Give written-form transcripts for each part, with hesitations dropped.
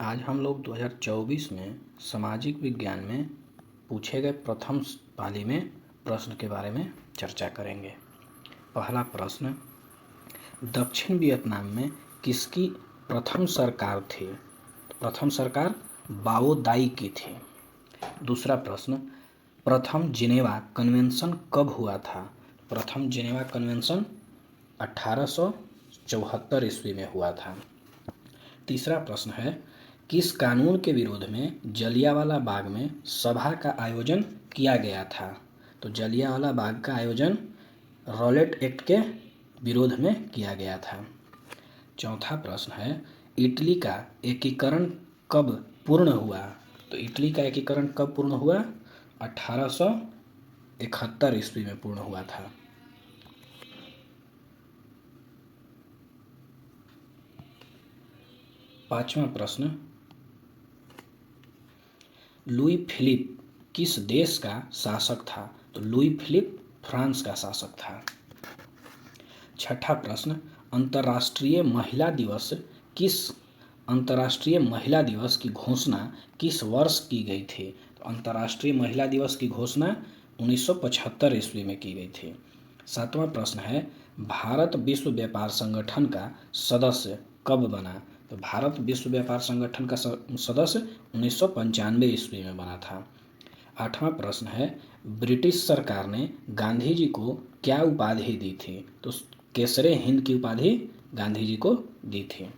आज हम लोग 2024 में सामाजिक विज्ञान में पूछे गए प्रथम पाली में प्रश्न के बारे में चर्चा करेंगे। पहला प्रश्न, दक्षिण वियतनाम में किसकी प्रथम सरकार थी? प्रथम सरकार बाओ दाई की थी। दूसरा प्रश्न, प्रथम जिनेवा कन्वेंशन कब हुआ था? प्रथम जिनेवा कन्वेंशन 1874 ईस्वी में हुआ था। तीसरा प्रश्न है, किस कानून के विरोध में जलियांवाला बाग में सभा का आयोजन किया गया था? तो जलियांवाला बाग का आयोजन रॉलेट एक्ट के विरोध में किया गया था। चौथा प्रश्न है, इटली का एकीकरण कब पूर्ण हुआ? तो इटली का एकीकरण कब पूर्ण हुआ? 1871 ईस्वी में पूर्ण हुआ था। पांचवा प्रश्न, लुई फिलिप किस देश का शासक था? तो लुई फिलिप फ्रांस का शासक था। छठा प्रश्न, अंतर्राष्ट्रीय महिला दिवस की घोषणा किस वर्ष की गई थी? तो अंतर्राष्ट्रीय महिला दिवस की घोषणा 1975 ईस्वी में की गई थी। सातवां प्रश्न है, भारत विश्व व्यापार संगठन का सदस्य कब बना? तो भारत विश्व व्यापार संगठन का सदस्य 1995 ईस्वी में बना था। आठवां प्रश्न है, ब्रिटिश सरकार ने गांधी जी को क्या उपाधि दी थी? तो केसरे हिंद की उपाधि गांधी जी को दी थी।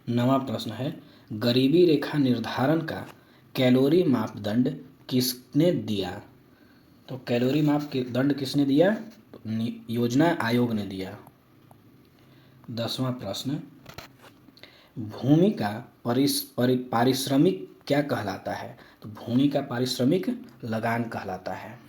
नवां प्रश्न है, गरीबी रेखा निर्धारण का कैलोरी मापदंड किसने दिया? तो कैलोरी मापदंड किसने दिया? तो योजना आयोग ने दिया। 10वां प्रश्न, भूमि का पारिश्रमिक क्या कहलाता है? तो भूमि का पारिश्रमिक लगान कहलाता है।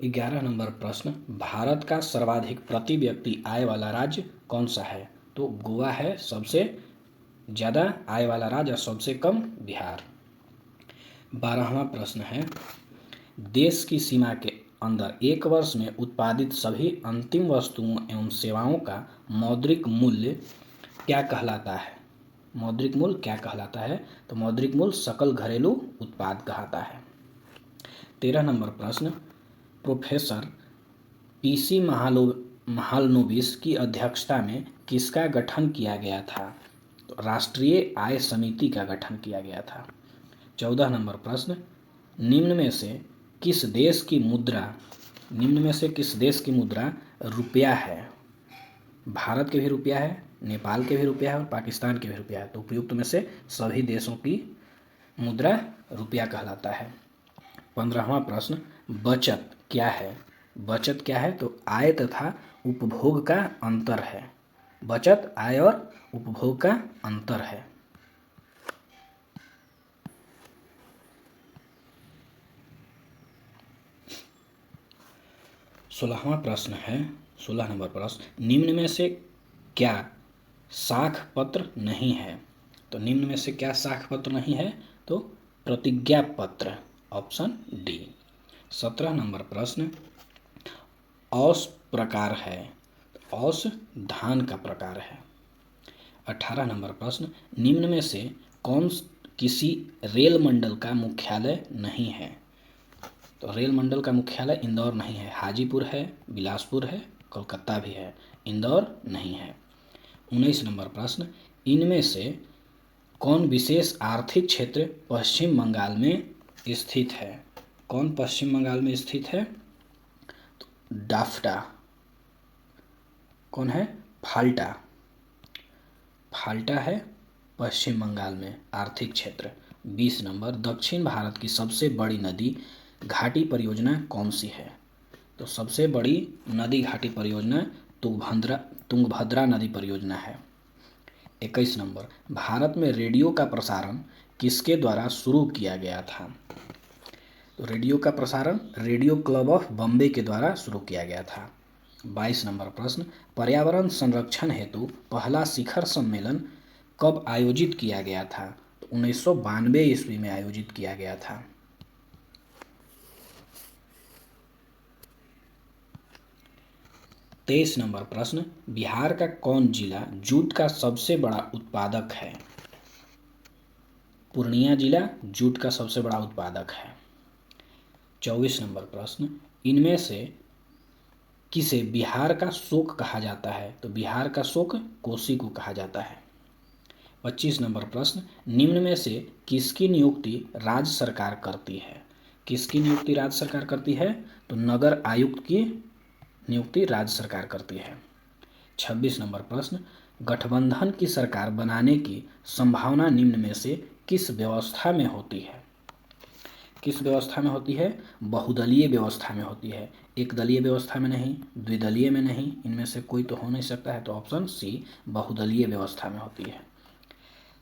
11 नंबर प्रश्न, भारत का सर्वाधिक प्रति व्यक्ति आय वाला राज्य कौन सा है? तो गोवा है सबसे ज़्यादा आय वाला राज्य और सबसे कम बिहार। 12वां प्रश्न है, देश की सीमा के अंदर एक वर्ष में उत्पादित सभी अंतिम वस्तुओं एवं सेवाओं का मौद्रिक मूल्य क्या कहलाता है? मौद्रिक मूल्य क्या कहलाता है? तो मौद्रिक मूल्य सकल घरेलू उत्पाद कहलाता है। 13 नंबर प्रश्न, प्रोफेसर पीसी महालनोबिस की अध्यक्षता में किसका गठन किया गया था? तो राष्ट्रीय आय समिति का गठन किया गया था। 14 नंबर प्रश्न, निम्न में से किस देश की मुद्रा रुपया है? भारत के भी रुपया है, नेपाल के भी रुपया है और पाकिस्तान के भी रुपया है। तो उपयुक्त में से सभी देशों की मुद्रा रुपया कहलाता है। 15वां प्रश्न, बचत क्या है? बचत क्या है? तो आय तथा उपभोग का अंतर है। बचत आय और उपभोग का अंतर है। 16वां प्रश्न है, 16 नंबर प्रश्न, निम्न में से क्या साख पत्र नहीं है? तो निम्न में से क्या साख पत्र नहीं है? तो प्रतिज्ञा पत्र, ऑप्शन डी। 17 नंबर प्रश्न, औस प्रकार है? औस धान का प्रकार है। 18 नंबर प्रश्न, निम्न में से कौन किसी रेल मंडल का मुख्यालय नहीं है? तो रेल मंडल का मुख्यालय इंदौर नहीं है, हाजीपुर है, बिलासपुर है, कोलकाता भी है, इंदौर नहीं है। 19 नंबर प्रश्न, इनमें से कौन विशेष आर्थिक क्षेत्र पश्चिम बंगाल में स्थित है? कौन पश्चिम बंगाल में स्थित है? तो डाफ्टा। कौन है? फाल्टा। फाल्टा है पश्चिम बंगाल में आर्थिक क्षेत्र। 20 नंबर, दक्षिण भारत की सबसे बड़ी नदी घाटी परियोजना कौन सी है? तो सबसे बड़ी नदी घाटी परियोजना तुंगभद्रा नदी परियोजना है। 21 नंबर, भारत में रेडियो का प्रसारण किसके द्वारा शुरू किया गया था? तो रेडियो का प्रसारण रेडियो क्लब ऑफ बॉम्बे के द्वारा शुरू किया गया था। 22 नंबर प्रश्न, पर्यावरण संरक्षण हेतु पहला शिखर सम्मेलन कब आयोजित किया गया था? तो 1992 ईस्वी में आयोजित किया गया था। 23 नंबर प्रश्न, बिहार का कौन जिला जूट का सबसे बड़ा उत्पादक है? पूर्णिया जिला जूट का सबसे बड़ा उत्पादक है। 24 नंबर प्रश्न, इनमें से किसे बिहार का शोक कहा जाता है? तो बिहार का शोक कोसी को कहा जाता है। 25 नंबर प्रश्न, निम्न में से किसकी नियुक्ति राज्य सरकार करती है? किसकी नियुक्ति राज्य सरकार करती है? तो नगर आयुक्त की नियुक्ति राज्य सरकार करती है। 26 नंबर प्रश्न, गठबंधन की सरकार बनाने की संभावना निम्न में से किस व्यवस्था में होती है? किस व्यवस्था में होती है? बहुदलीय व्यवस्था में होती है। एक दलीय व्यवस्था में नहीं, द्विदलीय में नहीं, इनमें से कोई तो हो नहीं सकता है, तो ऑप्शन सी बहुदलीय व्यवस्था में होती है।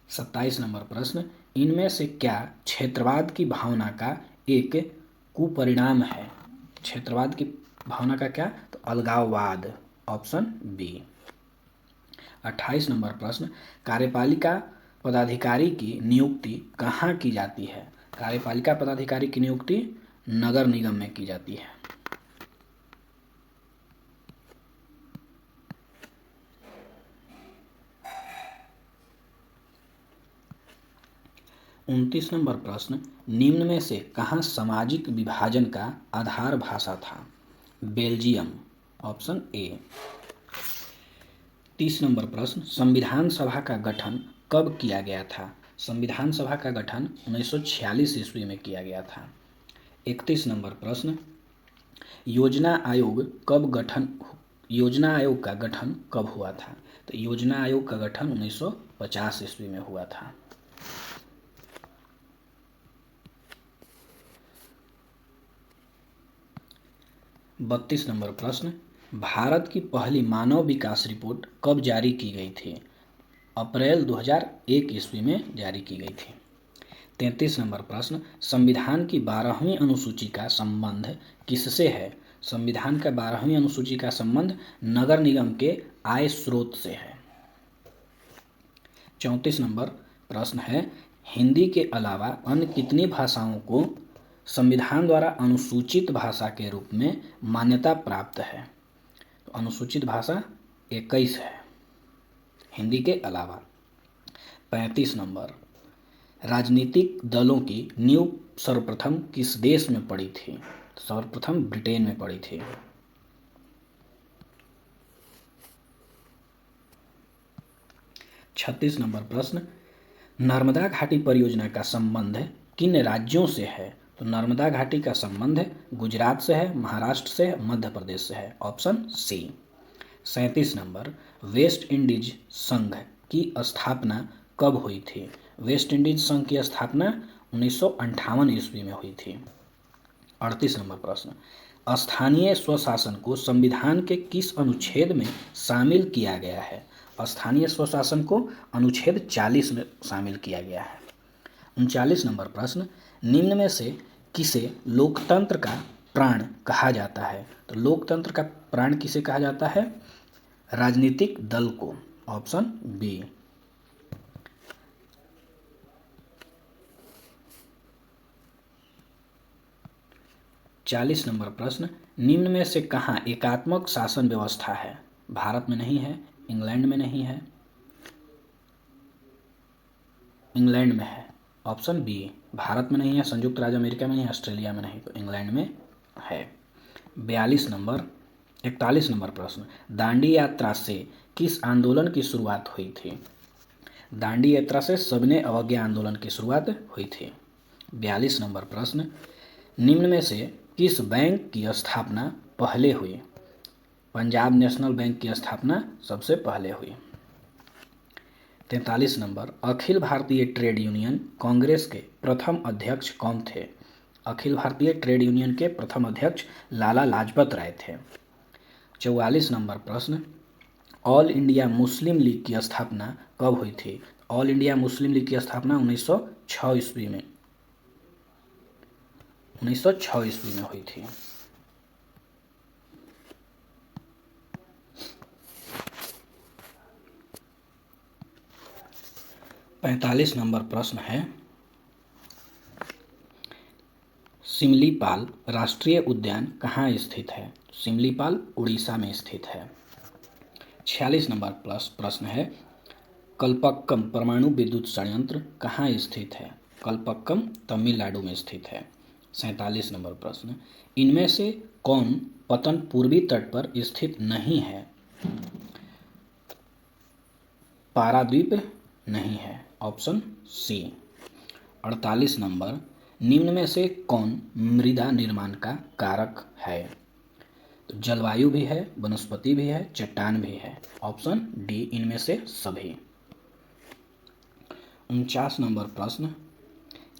27 नंबर प्रश्न, इनमें से क्या क्षेत्रवाद की भावना का एक कुपरिणाम है? क्षेत्रवाद की भावना का क्या? तो अलगाववाद, ऑप्शन बी। 28 नंबर प्रश्न, कार्यपालिका पदाधिकारी की नियुक्ति कहाँ की जाती है? कार्यपालिका पदाधिकारी की नियुक्ति नगर निगम में की जाती है। 29 नंबर प्रश्न, निम्न में से कहाँ सामाजिक विभाजन का आधार भाषा था? Belgium, option A. 30 नंबर प्रश्न, संविधान सभा का गठन कब किया गया था? संविधान सभा का गठन 1946 ईस्वी में किया गया था। 31 नंबर प्रश्न, योजना आयोग का गठन कब हुआ था? तो योजना आयोग का गठन 1950 ईस्वी में हुआ था। 32 नंबर प्रश्न, भारत की पहली मानव विकास रिपोर्ट कब जारी की गई थी? अप्रैल 2001 ईस्वी में जारी की गई थी। 33 नंबर प्रश्न, संविधान की 12वीं अनुसूची का संबंध किससे है? संविधान का 12वीं अनुसूची का संबंध नगर निगम के आय स्रोत से है। 34 नंबर प्रश्न है, हिंदी के अलावा अन्य कितनी भाषाओं को संविधान द्वारा अनुसूचित भाषा के रूप में मान्यता प्राप्त है? तो अनुसूचित भाषा 21 है हिंदी के अलावा। 35 नंबर, राजनीतिक दलों की नींव सर्वप्रथम किस देश में पड़ी थी? सर्वप्रथम ब्रिटेन में पड़ी थी। 36 नंबर प्रश्न, नर्मदा घाटी परियोजना का संबंध किन राज्यों से है? तो नर्मदा घाटी का संबंध गुजरात से है, महाराष्ट्र से है, मध्य प्रदेश से है, ऑप्शन सी। 37 नंबर, वेस्ट इंडीज संघ की स्थापना कब हुई थी? वेस्ट इंडीज संघ की स्थापना 1958 ईस्वी में हुई थी। 38 नंबर प्रश्न, स्थानीय स्वशासन को संविधान के किस अनुच्छेद में शामिल किया गया है? स्थानीय स्वशासन को अनुच्छेद 40 में शामिल किया गया है। 39 नंबर प्रश्न, निम्न में से किसे लोकतंत्र का प्राण कहा जाता है? तो लोकतंत्र का प्राण किसे कहा जाता है? राजनीतिक दल को, ऑप्शन बी। 40 नंबर प्रश्न, निम्न में से कहाँ एकात्मक शासन व्यवस्था है? भारत में नहीं है, इंग्लैंड में नहीं है, इंग्लैंड में है, ऑप्शन बी। भारत में नहीं है, संयुक्त राज्य अमेरिका में नहीं है, ऑस्ट्रेलिया में नहीं, तो इंग्लैंड में है। 41 नंबर प्रश्न, दांडी यात्रा से किस आंदोलन की शुरुआत हुई थी? दांडी यात्रा से सविनय अवज्ञा आंदोलन की शुरुआत हुई थी। 42 नंबर प्रश्न, निम्न में से किस बैंक की स्थापना पहले हुई? पंजाब नेशनल बैंक की स्थापना सबसे पहले हुई। 43 number, Akhil Bharatiya trade union Congress के प्रथम अध्यक्ष कौन थे? अखिल भारतीय ट्रेड यूनियन के प्रथम अध्यक्ष लाला लाजपत राय थे। 44 नंबर प्रश्न, ऑल इंडिया मुस्लिम लीग की स्थापना कब हुई थी? ऑल इंडिया मुस्लिम लीग की स्थापना 1906 ईस्वी में हुई थी। 45 नंबर प्रश्न है, सिमलीपाल राष्ट्रीय उद्यान कहाँ स्थित है? सिमलीपाल उड़ीसा में स्थित है। 46 नंबर प्लस प्रश्न है, कल्पक्कम परमाणु विद्युत संयंत्र कहाँ स्थित है? कल्पक्कम तमिलनाडु में स्थित है। 47 नंबर प्रश्न, इनमें से कौन पतन पूर्वी तट पर स्थित नहीं है? पारादीप नहीं है, ऑप्शन सी। 48 नंबर, निम्न में से कौन मृदा निर्माण का कारक है? तो जलवायु भी है, वनस्पति भी है, चट्टान भी है, ऑप्शन डी इनमें से सभी। 49 नंबर प्रश्न,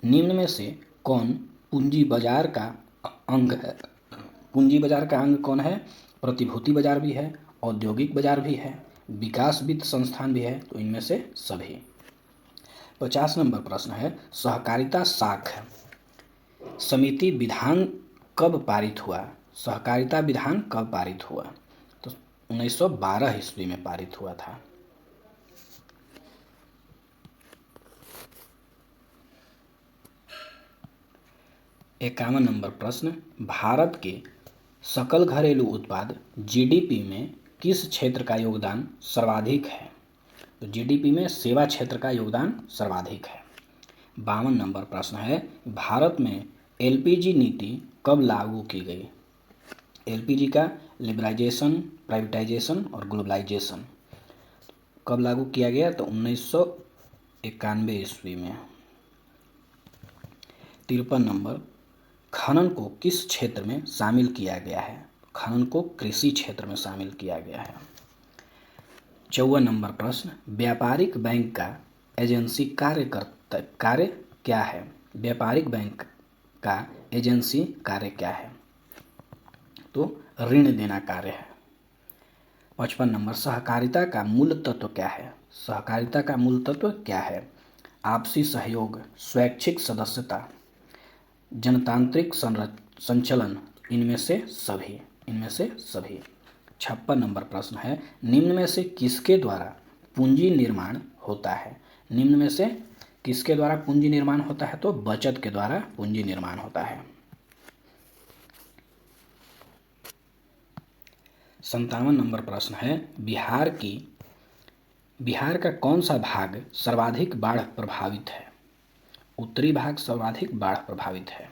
निम्न में से कौन पूंजी बाजार का अंग है? पूंजी बाजार का अंग कौन है? प्रतिभूति बाजार भी है, औद्योगिक बाजार भी है, विकास वित्त संस्थान भी है, तो इनमें से सभी। 50 नंबर प्रश्न है, सहकारिता साख समिति विधान कब पारित हुआ? सहकारिता विधान कब पारित हुआ? तो 1912 ईस्वी में पारित हुआ था। इक्यावन नंबर प्रश्न, भारत के सकल घरेलू उत्पाद जीडीपी में किस क्षेत्र का योगदान सर्वाधिक है? तो जीडीपी में सेवा क्षेत्र का योगदान सर्वाधिक है। 52 नंबर प्रश्न है, भारत में एलपीजी नीति कब लागू की गई? एलपीजी का लिबराइजेशन, प्राइवेटाइजेशन और ग्लोबलाइजेशन कब लागू किया गया? तो 1991 ईस्वी में। 53 नंबर, खनन को किस क्षेत्र में शामिल किया गया है? खनन को कृषि क्षेत्र में शामिल किया गया है। 54 नंबर प्रश्न, व्यापारिक बैंक का एजेंसी कार्य क्या है? व्यापारिक बैंक का एजेंसी कार्य क्या है? तो ऋण देना कार्य है। 55 नंबर, सहकारिता का मूल तत्व क्या है? सहकारिता का मूल तत्व क्या है? आपसी सहयोग, स्वैच्छिक सदस्यता, जनतांत्रिक संचलन, इनमें से सभी। 56 नंबर प्रश्न है, निम्न में से किसके द्वारा पूंजी निर्माण होता है? निम्न में से किसके द्वारा पूंजी निर्माण होता है? तो बचत के द्वारा पूंजी निर्माण होता है। 57 नंबर प्रश्न है, बिहार का कौन सा भाग सर्वाधिक बाढ़ प्रभावित है? उत्तरी भाग सर्वाधिक बाढ़ प्रभावित है।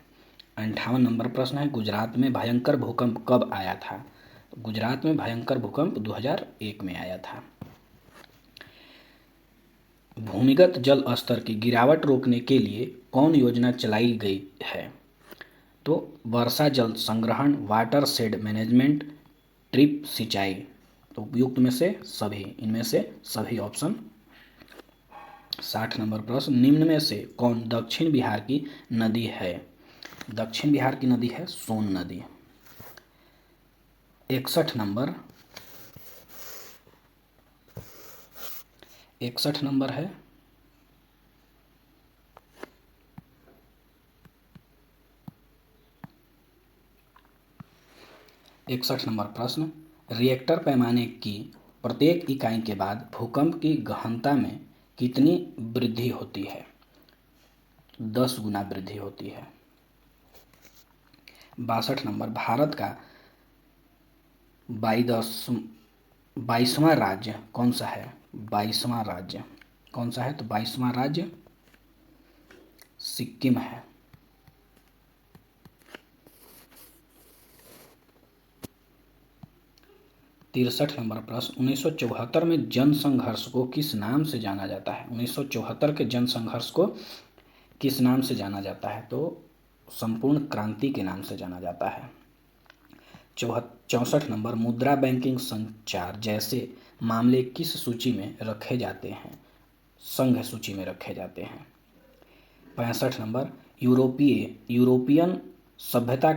58 नंबर प्रश्न है, गुजरात में भयंकर भूकंप कब आया था? तो गुजरात में भयंकर भूकंप 2001 में आया था। भूमिगत जल स्तर की गिरावट रोकने के लिए कौन योजना चलाई गई है? तो वर्षा जल संग्रहण, वाटर शेड मैनेजमेंट, ड्रिप सिंचाई, तो उपयुक्त में से सभी। इनमें से सभी ऑप्शन। 60 नंबर प्रश्न, निम्न में से कौन दक्षिण बिहार की नदी है? दक्षिण बिहार की नदी है सोन नदी। 61 नंबर है, 61 नंबर प्रश्न, रिएक्टर पैमाने की प्रत्येक इकाई के बाद भूकंप की गहनता में कितनी वृद्धि होती है? 10 गुना वृद्धि होती है। 62 नंबर, भारत का 22वां राज्य कौन सा है? 22वां राज्य कौन सा है? तो 22वां राज्य सिक्किम है। 63 नंबर प्रश्न, 1974 में जनसंघर्ष को किस नाम से जाना जाता है? 1974 के जनसंघर्ष को किस नाम से जाना जाता है? तो संपूर्ण क्रांति के नाम से जाना जाता है। 64 नंबर, मुद्रा बैंकिंग संचार जैसे मामले किस सूची में रखे जाते हैं? संघ सूची में रखे जाते हैं। 65 नंबर, यूरोपियन सभ्यता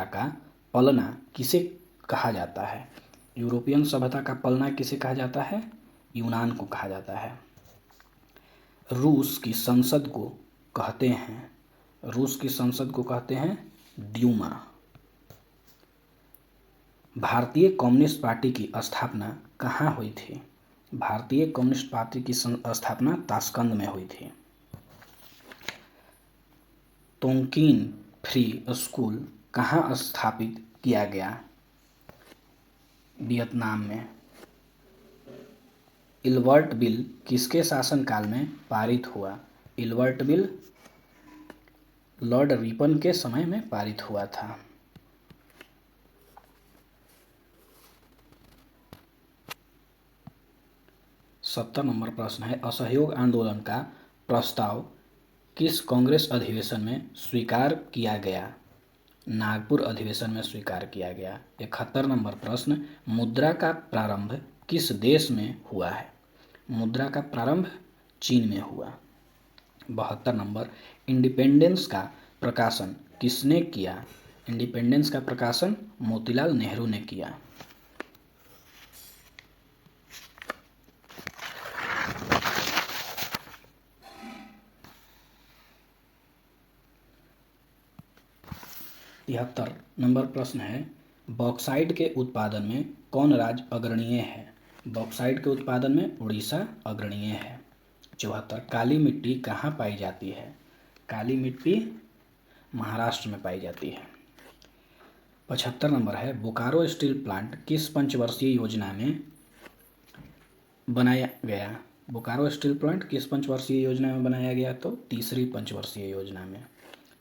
का पलना किसे कहा जाता है? यूरोपियन सभ्यता का पलना किसे कहा जाता है? यूनान को कहा जाता है। रूस की संसद को कहते हैं ड्यूमा। भारतीय कम्युनिस्ट पार्टी की स्थापना कहाँ हुई थी? भारतीय कम्युनिस्ट पार्टी की स्थापना ताशकंद में हुई थी। तोंगकीन फ्री स्कूल कहाँ स्थापित किया गया? वियतनाम में। इल्बर्ट बिल किसके शासनकाल में पारित हुआ? इल्बर्ट बिल लॉर्ड रिपन के समय में पारित हुआ था। सत्तर नंबर प्रश्न है, असहयोग आंदोलन का प्रस्ताव किस कांग्रेस अधिवेशन में स्वीकार किया गया? नागपुर अधिवेशन में स्वीकार किया गया। 71 नंबर प्रश्न, मुद्रा का प्रारंभ किस देश में हुआ है? मुद्रा का प्रारंभ चीन में हुआ। 72 नंबर, इंडिपेंडेंस का प्रकाशन किसने किया? इंडिपेंडेंस का प्रकाशन मोतीलाल नेहरू ने किया। तिहत्तर नंबर प्रश्न है, बॉक्साइट के उत्पादन में कौन राज्य अग्रणीय है? बॉक्साइट के उत्पादन में उड़ीसा अग्रणीय है। 74, काली मिट्टी कहाँ पाई जाती है? काली मिट्टी महाराष्ट्र में पाई जाती है। 75 नंबर है, बोकारो स्टील प्लांट किस पंचवर्षीय योजना में बनाया गया? बोकारो स्टील प्लांट किस पंचवर्षीय योजना में बनाया गया? तो तीसरी पंचवर्षीय योजना में।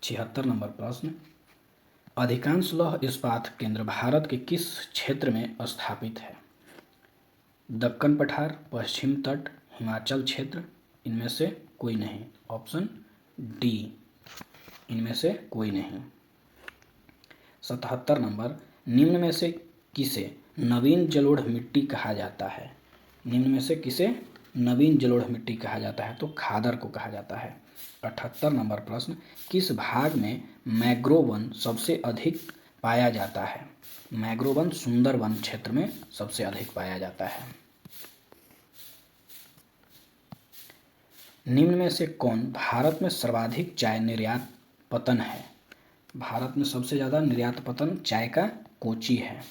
76 नंबर प्रश्न, अधिकांश लौह इस्पात केंद्र भारत के किस क्षेत्र में स्थापित है? दक्कन पठार, पश्चिम तट, हिमाचल क्षेत्र, इनमें से कोई नहीं। ऑप्शन डी, इनमें से कोई नहीं। 77 नंबर, निम्न में से किसे नवीन जलोढ़ मिट्टी कहा जाता है? निम्न में से किसे नवीन जलोढ़ मिट्टी कहा जाता है? तो खादर को कहा जाता है। 78 नंबर प्रश्न, किस भाग में मैंग्रोव वन सबसे अधिक पाया जाता है? मैंग्रोव वन सुंदरवन क्षेत्र में सबसे अधिक पाया जाता है। निम्न में से कौन भारत में सर्वाधिक चाय निर्यात पतन है? भारत में सबसे ज़्यादा निर्यात पतन चाय का कोची है।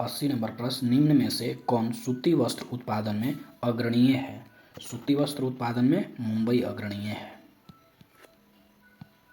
80 नंबर प्रश्न, निम्न में से कौन सूती वस्त्र उत्पादन में अग्रणीय है? सूती वस्त्र उत्पादन में मुंबई अग्रणीय है।